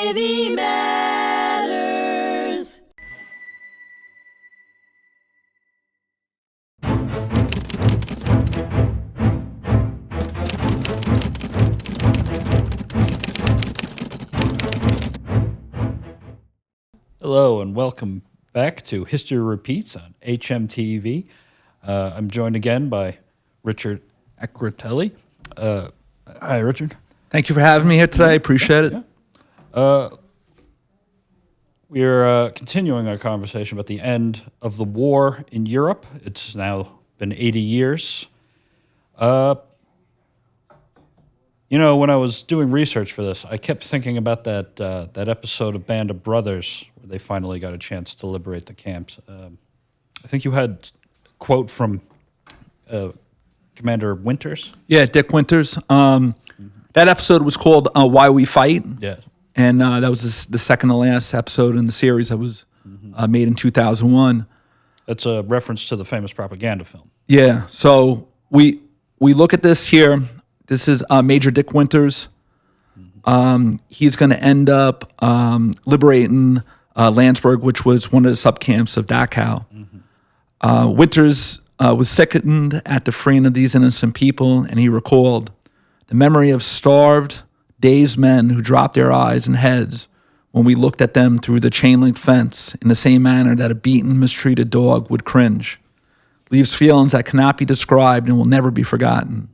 Humanity Matters. Hello and welcome back to History Repeats on hmTv. I'm joined again by Richard Acritelli. Hi, Richard. Thank you for having me here today. Appreciate it. We're continuing our conversation about the end of the war in Europe. It's now been 80 years. When I was doing research for this, I kept thinking about that episode of Band of Brothers where they finally got a chance to liberate the camps. I think you had a quote from Commander Winters. Yeah, Dick Winters. That episode was called Why We Fight. Yeah. And that was the second to last episode in the series that was made in 2001. That's a reference to the famous propaganda film. Yeah, so we look at this here. This is Major Dick Winters. He's going to end up liberating Landsberg, which was one of the subcamps of Dachau. Winters was sickened at the freeing of these innocent people, and he recalled the memory of starved, dazed men who dropped their eyes and heads when we looked at them through the chain-link fence in the same manner that a beaten, mistreated dog would cringe. Leaves feelings that cannot be described and will never be forgotten.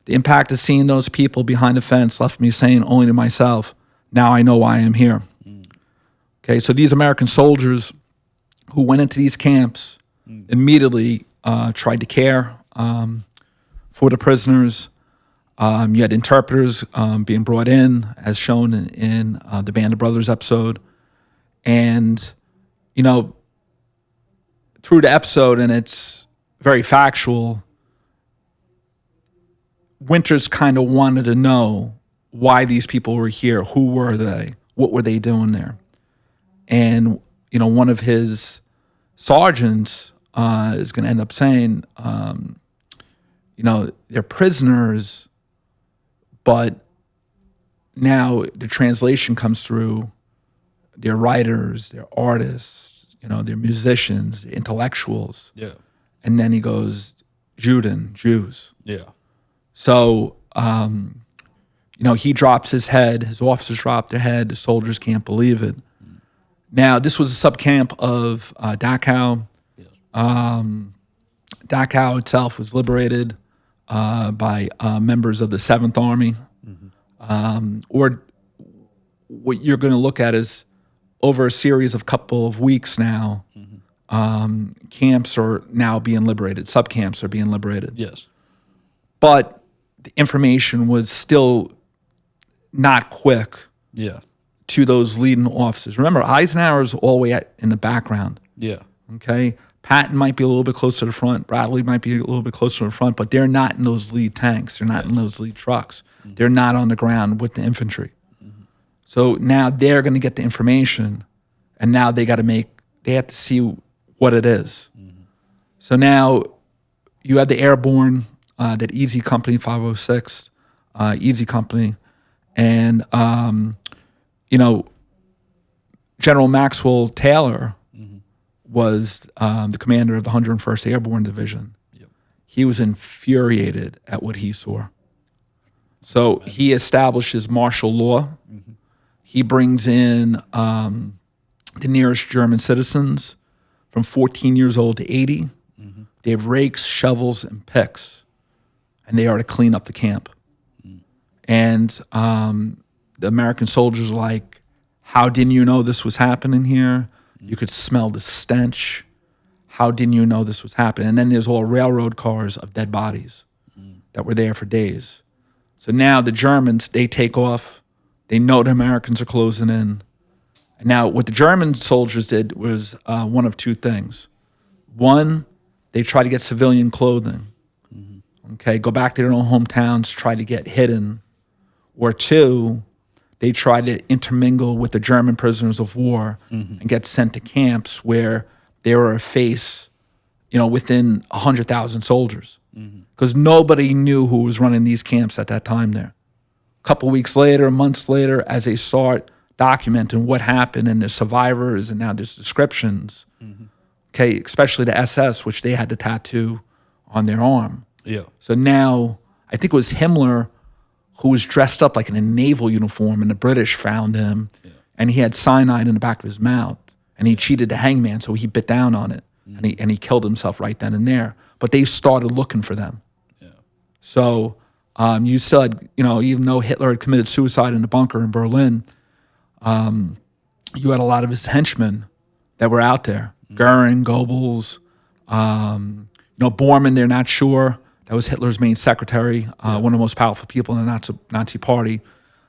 The impact of seeing those people behind the fence left me saying only to myself, now I know why I am here. Okay, so these American soldiers who went into these camps immediately tried to care for the prisoners. You had interpreters being brought in, as shown in the Band of Brothers episode. And, through the episode, and it's very factual, Winters kind of wanted to know why these people were here. Who were they? What were they doing there? And, one of his sergeants is going to end up saying, they're prisoners, but now the translation comes through, they're writers, they're artists, they're musicians, they're intellectuals. Yeah. And then he goes, Juden, Jews. Yeah. So, he drops his head, his officers drop their head, the soldiers can't believe it. Now, this was a subcamp of Dachau. Yes. Dachau itself was liberated by members of the 7th Army. Or what you're going to look at is over a series of couple of weeks now, camps are now being liberated, subcamps are being liberated. Yes. But the information was still not quick to those leading officers. Remember, Eisenhower's all the way in the background. Yeah. Okay? Patton might be a little bit closer to the front. Bradley might be a little bit closer to the front, but they're not in those lead tanks. They're not in those lead trucks. They're not on the ground with the infantry. So now they're going to get the information, and now they have to see what it is. So now you have the airborne, that Easy Company 506, Easy Company, and General Maxwell Taylor was the commander of the 101st Airborne Division. Yep. He was infuriated at what he saw. So he establishes martial law. He brings in the nearest German citizens from 14 years old to 80. They have rakes, shovels, and picks, and they are to clean up the camp. And the American soldiers are like, how didn't you know this was happening here? You could smell the stench. How didn't you know this was happening? And then there's all railroad cars of dead bodies that were there for days. So now the Germans, they take off. They know the Americans are closing in. And now what the German soldiers did was one of two things. One, they try to get civilian clothing. Okay, go back to their own hometowns, try to get hidden. Or two, they try to intermingle with the German prisoners of war and get sent to camps where they were a face, within 100,000 soldiers. Because nobody knew who was running these camps at that time there. A couple weeks later, months later, as they start documenting what happened and the survivors, and now there's descriptions. Okay, especially the SS, which they had the tattoo on their arm. Yeah. So now, I think it was Himmler who was dressed up like in a naval uniform, and the British found him, and he had cyanide in the back of his mouth, and he cheated the hangman, so he bit down on it, and he killed himself right then and there. But they started looking for them. Yeah. So you said, even though Hitler had committed suicide in the bunker in Berlin, you had a lot of his henchmen that were out there. Goering, Goebbels, Bormann, they're not sure. That was Hitler's main secretary, one of the most powerful people in the Nazi party.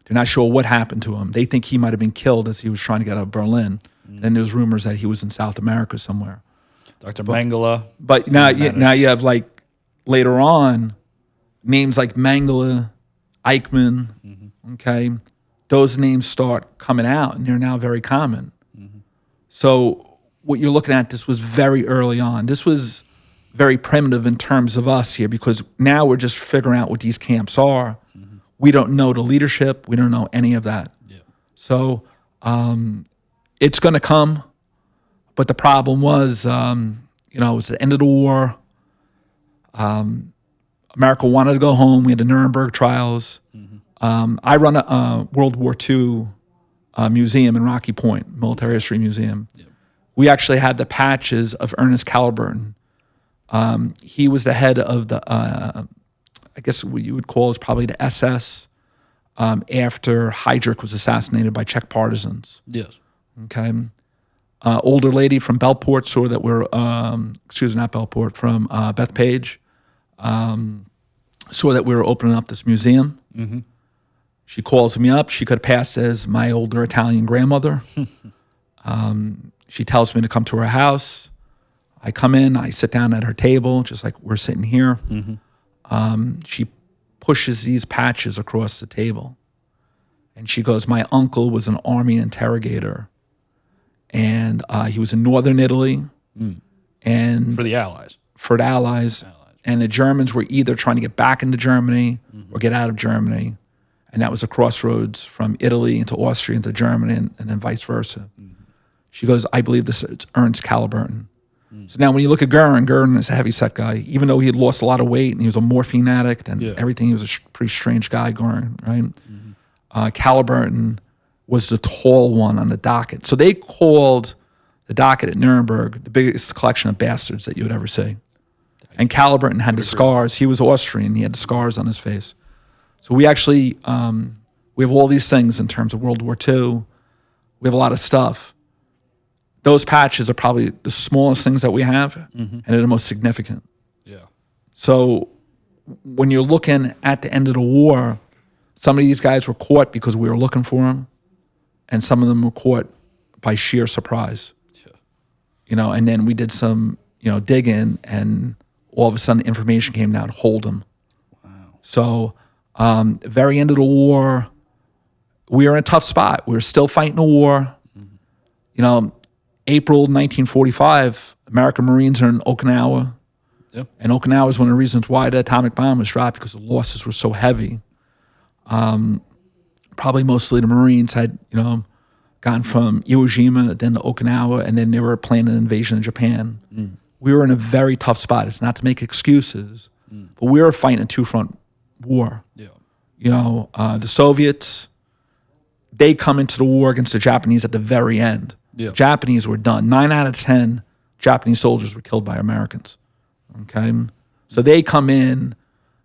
They're not sure what happened to him. They think he might have been killed as he was trying to get out of Berlin. Then there's rumors that he was in South America somewhere. Dr. Mengele. But now you have, like, later on, names like Mengele, Eichmann, okay? Those names start coming out, and they're now very common. So what you're looking at, this was very early on. This was very primitive in terms of us here, because now we're just figuring out what these camps are. We don't know the leadership. We don't know any of that. Yeah. So it's going to come. But the problem was, it was the end of the war. America wanted to go home. We had the Nuremberg trials. I run a World War II museum in Rocky Point, military history museum. Yeah. We actually had the patches of Ernest Caliburton. He was the head of the, I guess what you would call is probably the SS after Heydrich was assassinated by Czech partisans. Yes. Okay. Older lady from Belport saw that we're, not Belport, from Bethpage, saw that we were opening up this museum. She calls me up. She could pass as my older Italian grandmother. She tells me to come to her house. I come in, I sit down at her table, just like we're sitting here. She pushes these patches across the table. And she goes, my uncle was an army interrogator. And he was in northern Italy. And for the Allies. For the Allies. And the Germans were either trying to get back into Germany or get out of Germany. And that was a crossroads from Italy into Austria into Germany and then vice versa. She goes, I believe it's Ernst Caliburton. So now when you look at Goering is a heavy-set guy. Even though he had lost a lot of weight and he was a morphine addict and everything, he was a pretty strange guy, Goering, right? Caliburton was the tall one on the docket. So they called the docket at Nuremberg the biggest collection of bastards that you would ever see. And Caliburton had the scars. He was Austrian. He had the scars on his face. So we actually, we have all these things in terms of World War II. We have a lot of stuff. Those patches are probably the smallest things that we have, and they're the most significant. Yeah. So when you're looking at the end of the war, some of these guys were caught because we were looking for them, and some of them were caught by sheer surprise. Yeah. And then we did some, digging, and all of a sudden information came down, hold them. Wow. So very end of the war, we were in a tough spot. We were still fighting the war. April 1945, American Marines are in Okinawa. Yep. And Okinawa is one of the reasons why the atomic bomb was dropped, because the losses were so heavy. Probably mostly the Marines had, gone from Iwo Jima then to Okinawa, and then they were planning an invasion of Japan. We were in a very tough spot. It's not to make excuses, but we were fighting a two-front war. Yeah. The Soviets, they come into the war against the Japanese at the very end. Yeah. The Japanese were done. 9 out of 10 Japanese soldiers were killed by Americans. Okay? So they come in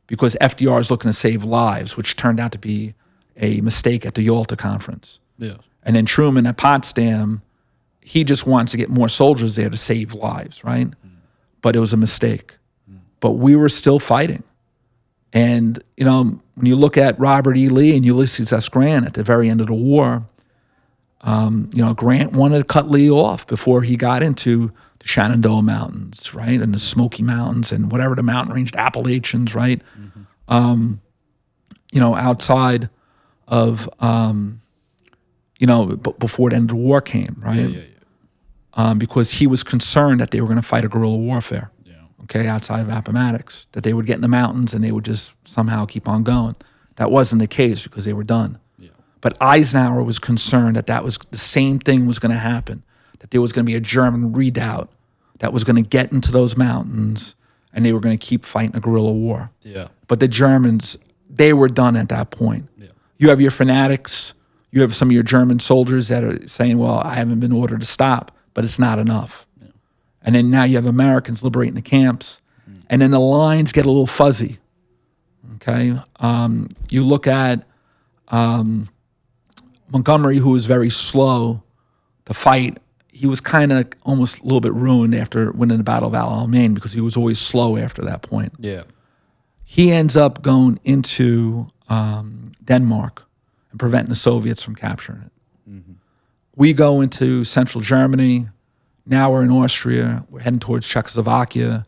because FDR is looking to save lives, which turned out to be a mistake at the Yalta Conference. Yeah. And then Truman at Potsdam, he just wants to get more soldiers there to save lives, right? But it was a mistake. But we were still fighting. And, when you look at Robert E. Lee and Ulysses S. Grant at the very end of the war, Grant wanted to cut Lee off before he got into the Shenandoah Mountains, right? And the Smoky Mountains and whatever the mountain range, the Appalachians, right? Outside of, before the end of the war came, right? Because he was concerned that they were going to fight a guerrilla warfare, okay, outside of Appomattox, that they would get in the mountains and they would just somehow keep on going. That wasn't the case because they were done. Yeah. But Eisenhower was concerned that that was the same thing was going to happen, that there was going to be a German redoubt that was going to get into those mountains and they were going to keep fighting a guerrilla war. Yeah. But the Germans, they were done at that point. Yeah. You have your fanatics, you have some of your German soldiers that are saying, well, I haven't been ordered to stop, but it's not enough. Yeah. And then now you have Americans liberating the camps, and then the lines get a little fuzzy. Okay? You look at Montgomery, who was very slow to fight. He was kind of almost a little bit ruined after winning the Battle of Alamein because he was always slow after that point. Yeah. He ends up going into Denmark and preventing the Soviets from capturing it. Mm-hmm. We go into central Germany. Now we're in Austria. We're heading towards Czechoslovakia.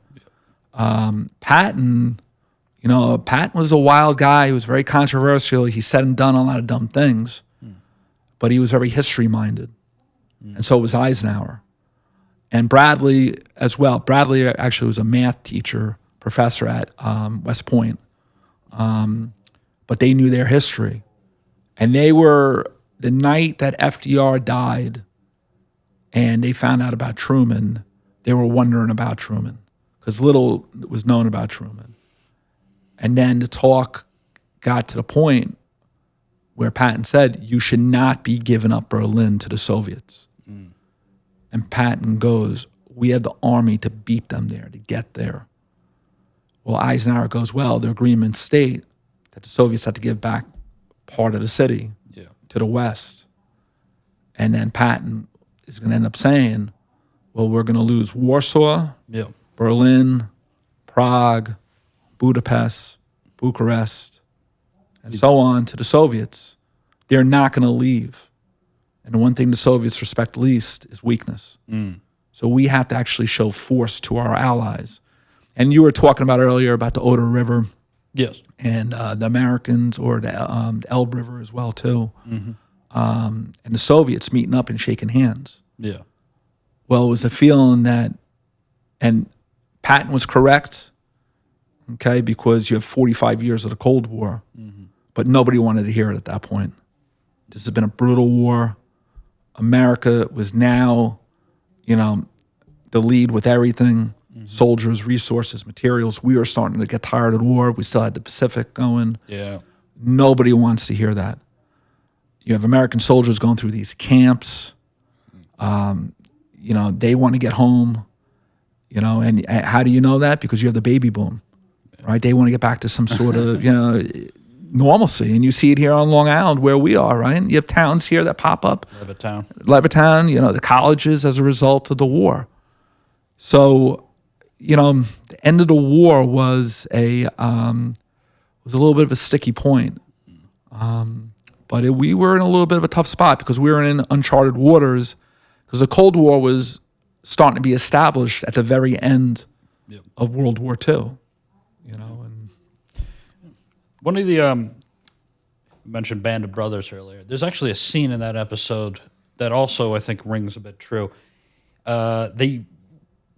Patton, Patton was a wild guy. He was very controversial. He said and done a lot of dumb things, but he was very history-minded. And so was Eisenhower. And Bradley as well. Bradley actually was a math teacher, professor at West Point. But they knew their history. And they were, the night that FDR died and they found out about Truman, they were wondering about Truman because little was known about Truman. And then the talk got to the point where Patton said, you should not be giving up Berlin to the Soviets. And Patton goes, we have the army to beat them there, to get there. Well, Eisenhower goes, well, the agreement state that the Soviets had to give back part of the city to the West. And then Patton is going to end up saying, well, we're going to lose Warsaw, Berlin, Prague, Budapest, Bucharest, and so on to the Soviets. They're not going to leave. And the one thing the Soviets respect least is weakness. So we have to actually show force to our allies. And you were talking about earlier about the Oder River. Yes. And the Americans, or the Elbe River as well, too. Mm-hmm. And the Soviets meeting up and shaking hands. Yeah. Well, it was a feeling that, and Patton was correct, okay, because you have 45 years of the Cold War, but nobody wanted to hear it at that point. This has been a brutal war. America was now, the lead with everything, soldiers, resources, materials. We were starting to get tired of the war. We still had the Pacific going. Yeah. Nobody wants to hear that. You have American soldiers going through these camps. They want to get home, and how do you know that? Because you have the baby boom, right? They want to get back to some sort of, normalcy. And you see it here on Long Island where we are, right? You have towns here that pop up. Levittown, the colleges as a result of the war. So, the end of the war was a little bit of a sticky point. But we were in a little bit of a tough spot because we were in uncharted waters because the Cold War was starting to be established at the very end of World War II, and one of the you mentioned Band of Brothers earlier. There's actually a scene in that episode that also I think rings a bit true. They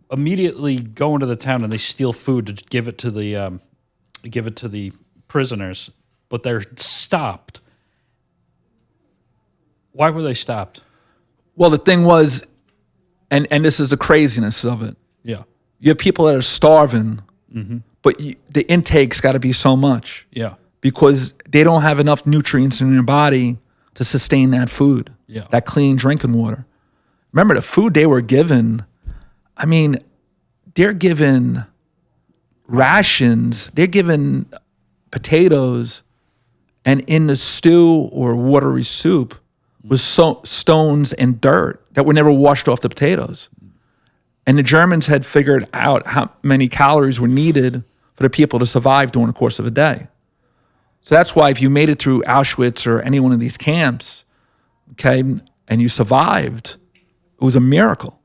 immediately go into the town and they steal food to give it to the prisoners, but they're stopped. Why were they stopped? Well, the thing was, and this is the craziness of it. Yeah, you have people that are starving. But the intake's got to be so much. Yeah. Because they don't have enough nutrients in their body to sustain that food, that clean drinking water. Remember, the food they were given, they're given rations, they're given potatoes, and in the stew or watery soup was stones and dirt that were never washed off the potatoes. And the Germans had figured out how many calories were needed for the people to survive during the course of a day. So that's why if you made it through Auschwitz or any one of these camps, okay, and you survived, it was a miracle.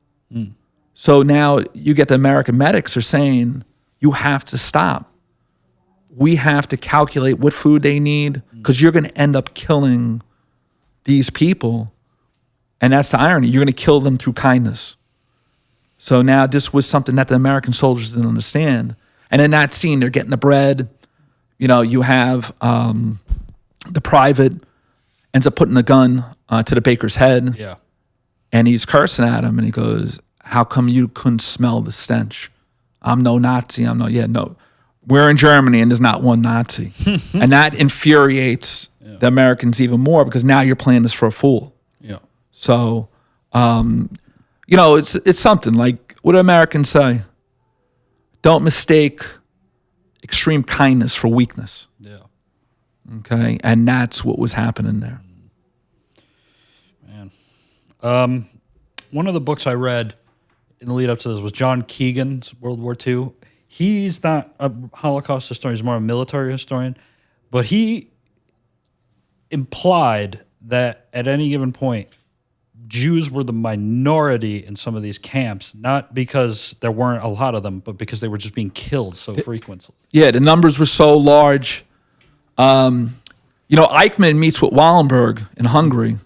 So now you get the American medics are saying, you have to stop. We have to calculate what food they need because you're going to end up killing these people. And that's the irony. You're going to kill them through kindness. So now this was something that the American soldiers didn't understand. And in that scene, they're getting the bread. You have the private, ends up putting the gun to the baker's head. Yeah. And he's cursing at him, and he goes, "How come you couldn't smell the stench? I'm no Nazi. No. We're in Germany, and there's not one Nazi." And that infuriates the Americans even more, because now you're playing this for a fool. Yeah. So, it's something like, what do Americans say? Don't mistake extreme kindness for weakness. Yeah. Okay, and that's what was happening there. Man, one of the books I read in the lead up to this was John Keegan's World War II. He's not a Holocaust historian; he's more a military historian, but he implied that at any given point, Jews were the minority in some of these camps, not because there weren't a lot of them, but because they were just being killed so frequently. Yeah, the numbers were so large. Eichmann meets with Wallenberg in Hungary.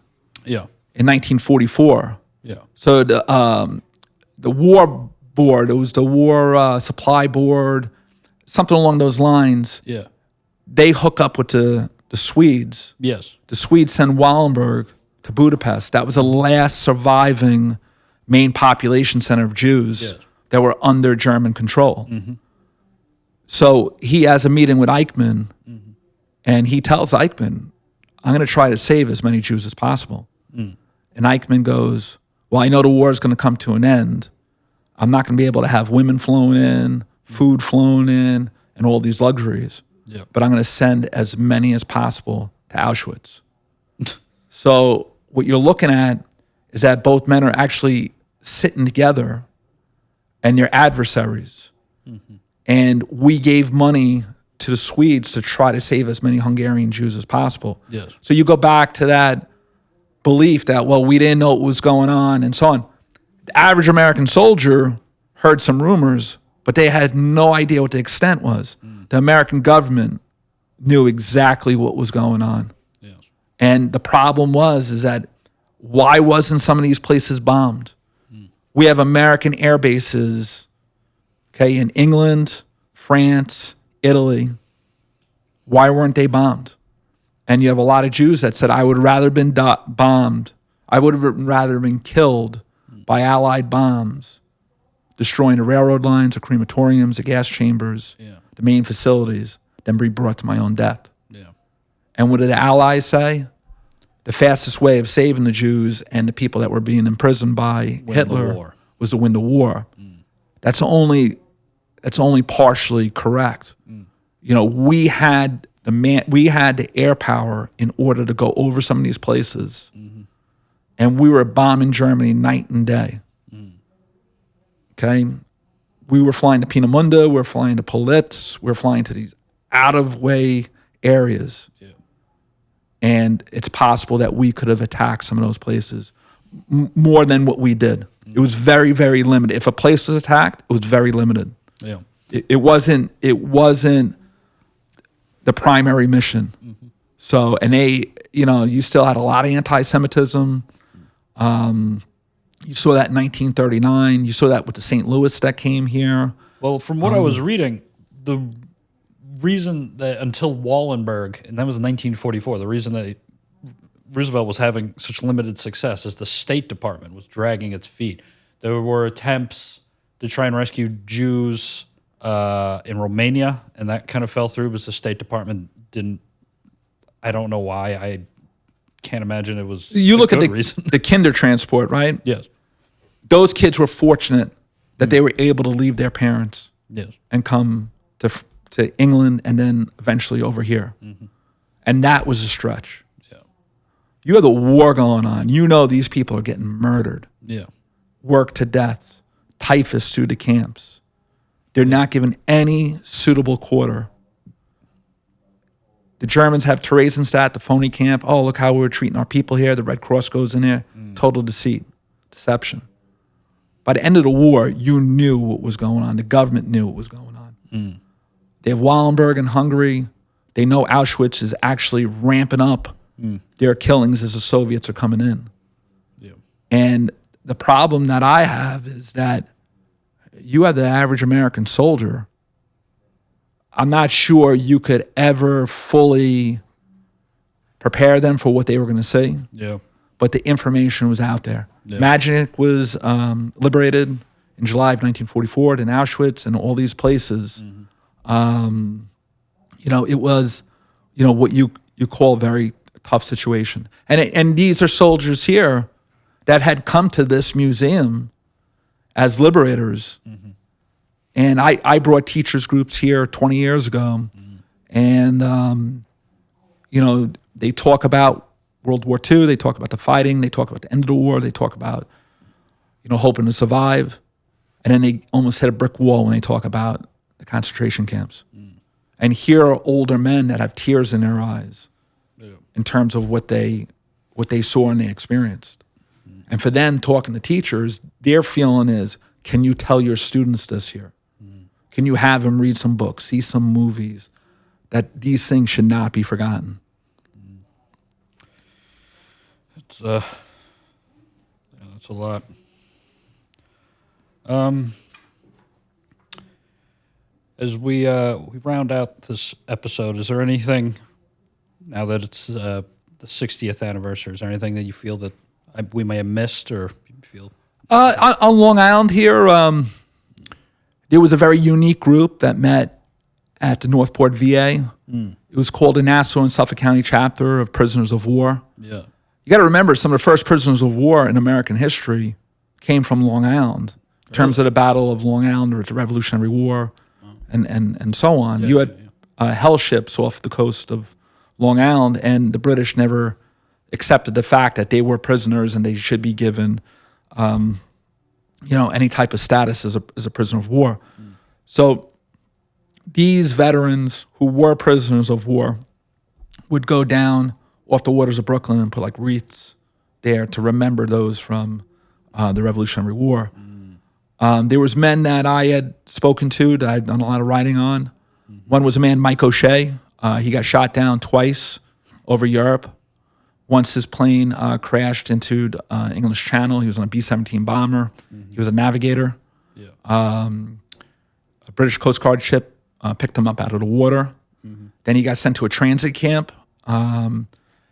Yeah. In 1944. Yeah. So the war board, it was the war supply board, something along those lines. Yeah. They hook up with the Swedes. Yes. The Swedes send Wallenberg to Budapest. That was the last surviving main population center of Jews that were under German control. Mm-hmm. So he has a meeting with Eichmann, and he tells Eichmann, "I'm going to try to save as many Jews as possible." Mm. And Eichmann goes, "Well, I know the war is going to come to an end. I'm not going to be able to have women flown in, food flown in, and all these luxuries. Yep. But I'm going to send as many as possible to Auschwitz." So what you're looking at is that both men are actually sitting together, and they're adversaries. Mm-hmm. And we gave money to the Swedes to try to save as many Hungarian Jews as possible. Yes. So you go back to that belief that, well, we didn't know what was going on and so on. The average American soldier heard some rumors, but they had no idea what the extent was. Mm. The American government knew exactly what was going on. Yes. And the problem is that why wasn't some of these places bombed? Mm. We have American air bases, okay, in England, France, Italy. Why weren't they bombed? And you have a lot of Jews that said, "I would rather have been bombed. I would have rather been killed by Allied bombs, destroying the railroad lines, the crematoriums, the gas chambers, the main facilities, than be brought to my own death." Yeah. And what did the Allies say? The fastest way of saving the Jews and the people that were being imprisoned by Hitler was to win the war. Mm. That's only partially correct. Mm. We had the air power in order to go over some of these places, and we were bombing Germany night and day. Mm. Okay, we were flying to Peenemünde, we were flying to Politz, we were flying to these out-of-way areas. Yeah. And it's possible that we could have attacked some of those places more than what we did. Mm. It was very, very limited. If a place was attacked, it was very limited. Yeah. It wasn't the primary mission. Mm-hmm. So, and you still had a lot of anti-Semitism. You saw that in 1939. You saw that with the St. Louis that came here. Well, from what I was reading, the reason that until Wallenberg, and that was in 1944, the reason that Roosevelt was having such limited success is the State Department was dragging its feet. There were attempts to try and rescue Jews in Romania, and that kind of fell through because the State Department didn't. I don't know why. I can't imagine it was. You look at reason. The kinder transport, right? Yes. Those kids were fortunate that they were able to leave their parents, and come to England, and then eventually over here, and that was a stretch. Yeah. You have the war going on. These people are getting murdered. Yeah. Worked to death. Typhus through the camps. They're not given any suitable quarter. The Germans have Theresienstadt, the phony camp. Oh, look how we're treating our people here. The Red Cross goes in there. Total deceit, deception. By the end of the war, you knew what was going on. The government knew what was going on. They have Wallenberg in Hungary. They know Auschwitz is actually ramping up their killings as the Soviets are coming in. Yeah. And the problem that I have is that you have the average American soldier. I'm not sure you could ever fully prepare them for what they were going to see. Yeah. But the information was out there. Yeah. Magic was liberated in July of 1944 in Auschwitz and all these places. You know, it was, you know, what you call a very tough situation. And these are soldiers here that had come to this museum as liberators. And I brought teachers groups here 20 years ago. And, you know, they talk about World War II, they talk about the fighting, they talk about the end of the war, they talk about, you know, hoping to survive. And then they almost hit a brick wall when they talk about the concentration camps. And here are older men that have tears in their eyes in terms of what they saw and they experienced. And for them, talking to teachers, their feeling is, can you tell your students this here? Can you have them read some books, see some movies, that these things should not be forgotten? It's that's a lot. As we round out this episode, is there anything, now that it's the 60th anniversary, is there anything that you feel that we may have missed or you feel? On Long Island here, there was a very unique group that met at the Northport VA. It was called the Nassau and Suffolk County Chapter of Prisoners of War. Yeah. You got to remember, some of the first prisoners of war in American history came from Long Island. In terms of the Battle of Long Island or the Revolutionary War and so on. Yeah, you had hell ships off the coast of Long Island, and the British never accepted the fact that they were prisoners and they should be given you know, any type of status as a prisoner of war. So these veterans who were prisoners of war would go down off the waters of Brooklyn and put like wreaths there to remember those from the Revolutionary War. There was men that I had spoken to that I'd done a lot of writing on. One was a man, Mike O'Shea. He got shot down twice over Europe. Once his plane crashed into the English Channel. He was on a B-17 bomber. He was a navigator. Yeah. A British Coast Guard ship picked him up out of the water. Then he got sent to a transit camp. And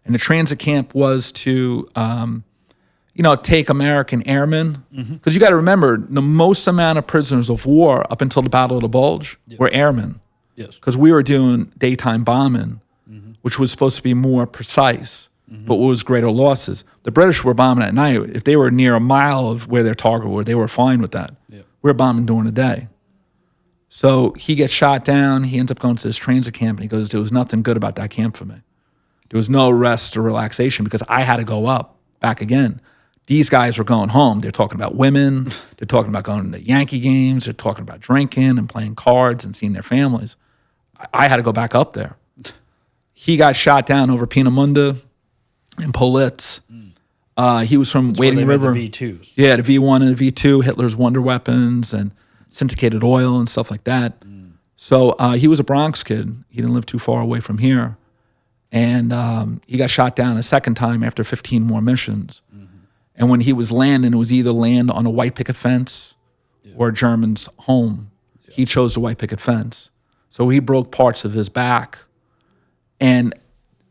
the transit camp was to, you know, take American airmen. Because you got to remember, the most amount of prisoners of war up until the Battle of the Bulge were airmen. Yes. Because we were doing daytime bombing, which was supposed to be more precise, but was greater losses. The British were bombing at night. If they were near a mile of where their target were, they were fine with that. Yeah. We were bombing during the day. So he gets shot down. He ends up going to this transit camp, and he goes, there was nothing good about that camp for me. There was no rest or relaxation because I had to go up back again. These guys were going home. They're talking about women. They're talking about going to Yankee games. They're talking about drinking and playing cards and seeing their families. I had to go back up there. He got shot down over Peenemünde in Politz. He was from Wading River. The V2s. Yeah, the V1 and the V2, Hitler's wonder weapons and syndicated oil and stuff like that. So he was a Bronx kid. He didn't live too far away from here. And he got shot down a second time after 15 more missions. And when he was landing, it was either land on a white picket fence or a German's home. He chose the white picket fence. So he broke parts of his back. And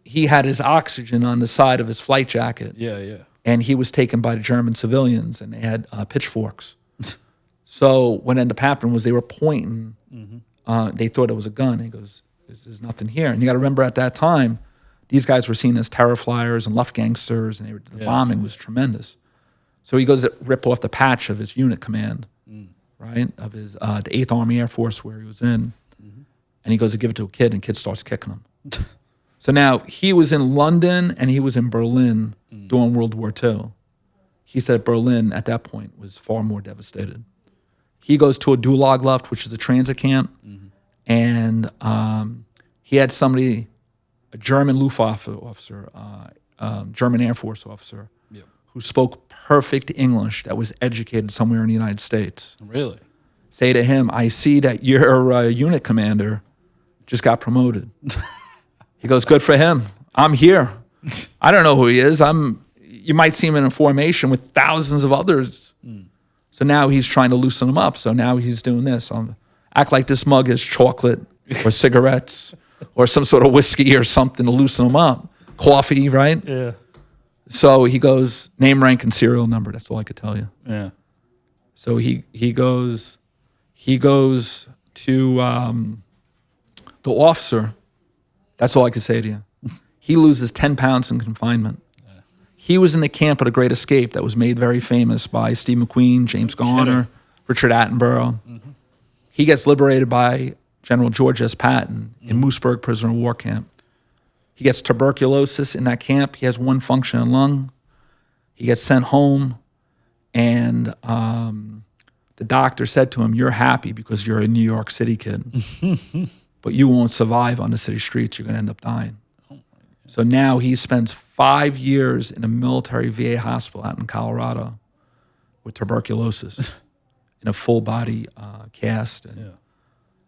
he had his oxygen on the side of his flight jacket. Yeah, yeah. And he was taken by the German civilians, and they had pitchforks. So what ended up happening was they were pointing. They thought it was a gun. He goes, there's nothing here. And you got to remember at that time, these guys were seen as terror flyers and Luftgangsters, and the bombing was tremendous. So he goes to rip off the patch of his unit command, right, of his the 8th Army Air Force where he was in, and he goes to give it to a kid, and the kid starts kicking him. So now he was in London and he was in Berlin during World War II. He said Berlin at that point was far more devastated. He goes to a Dulagluft, which is a transit camp, and he had somebody, a German Luftwaffe officer, German Air Force officer, who spoke perfect English that was educated somewhere in the United States. Really? Say to him, I see that your unit commander just got promoted. He goes, good for him. I'm here. I don't know who he is. You might see him in a formation with thousands of others. So now he's trying to loosen them up. So now he's doing this. Act like this mug is chocolate or cigarettes or some sort of whiskey or something to loosen them up. coffee, right? Yeah. So he goes, name, rank, and serial number. That's all I could tell you. Yeah. So he goes to the officer. That's all I could say to you. He loses 10 pounds in confinement. Yeah. He was in the camp of the Great Escape that was made very famous by Steve McQueen, James Garner, Richard Attenborough. Mm-hmm. He gets liberated by General George S. Patton in Moosburg prisoner of war camp. He gets tuberculosis in that camp. He has one functioning lung. He gets sent home, and the doctor said to him, "You're happy because you're a New York City kid, but you won't survive on the city streets. You're going to end up dying." So now he spends 5 years in a military VA hospital out in Colorado with tuberculosis in a full body cast. And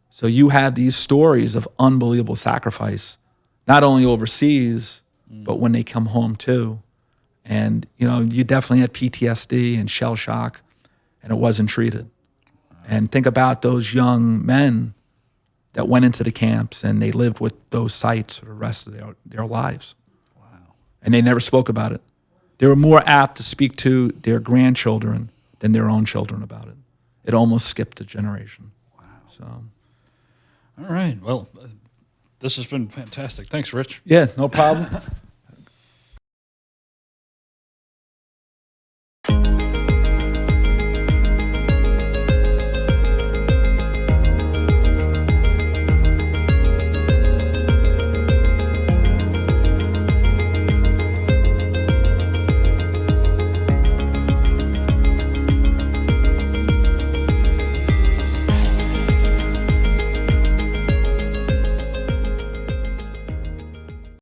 so you have these stories of unbelievable sacrifice, not only overseas, but when they come home too. And, you know, you definitely had PTSD and shell shock, and it wasn't treated. And think about those young men that went into the camps and they lived with those sites for the rest of their lives. Wow. And they never spoke about it. They were more apt to speak to their grandchildren than their own children about it. It almost skipped a generation. Wow. So, all right. Well, this has been fantastic. Thanks, Rich. Yeah, no problem.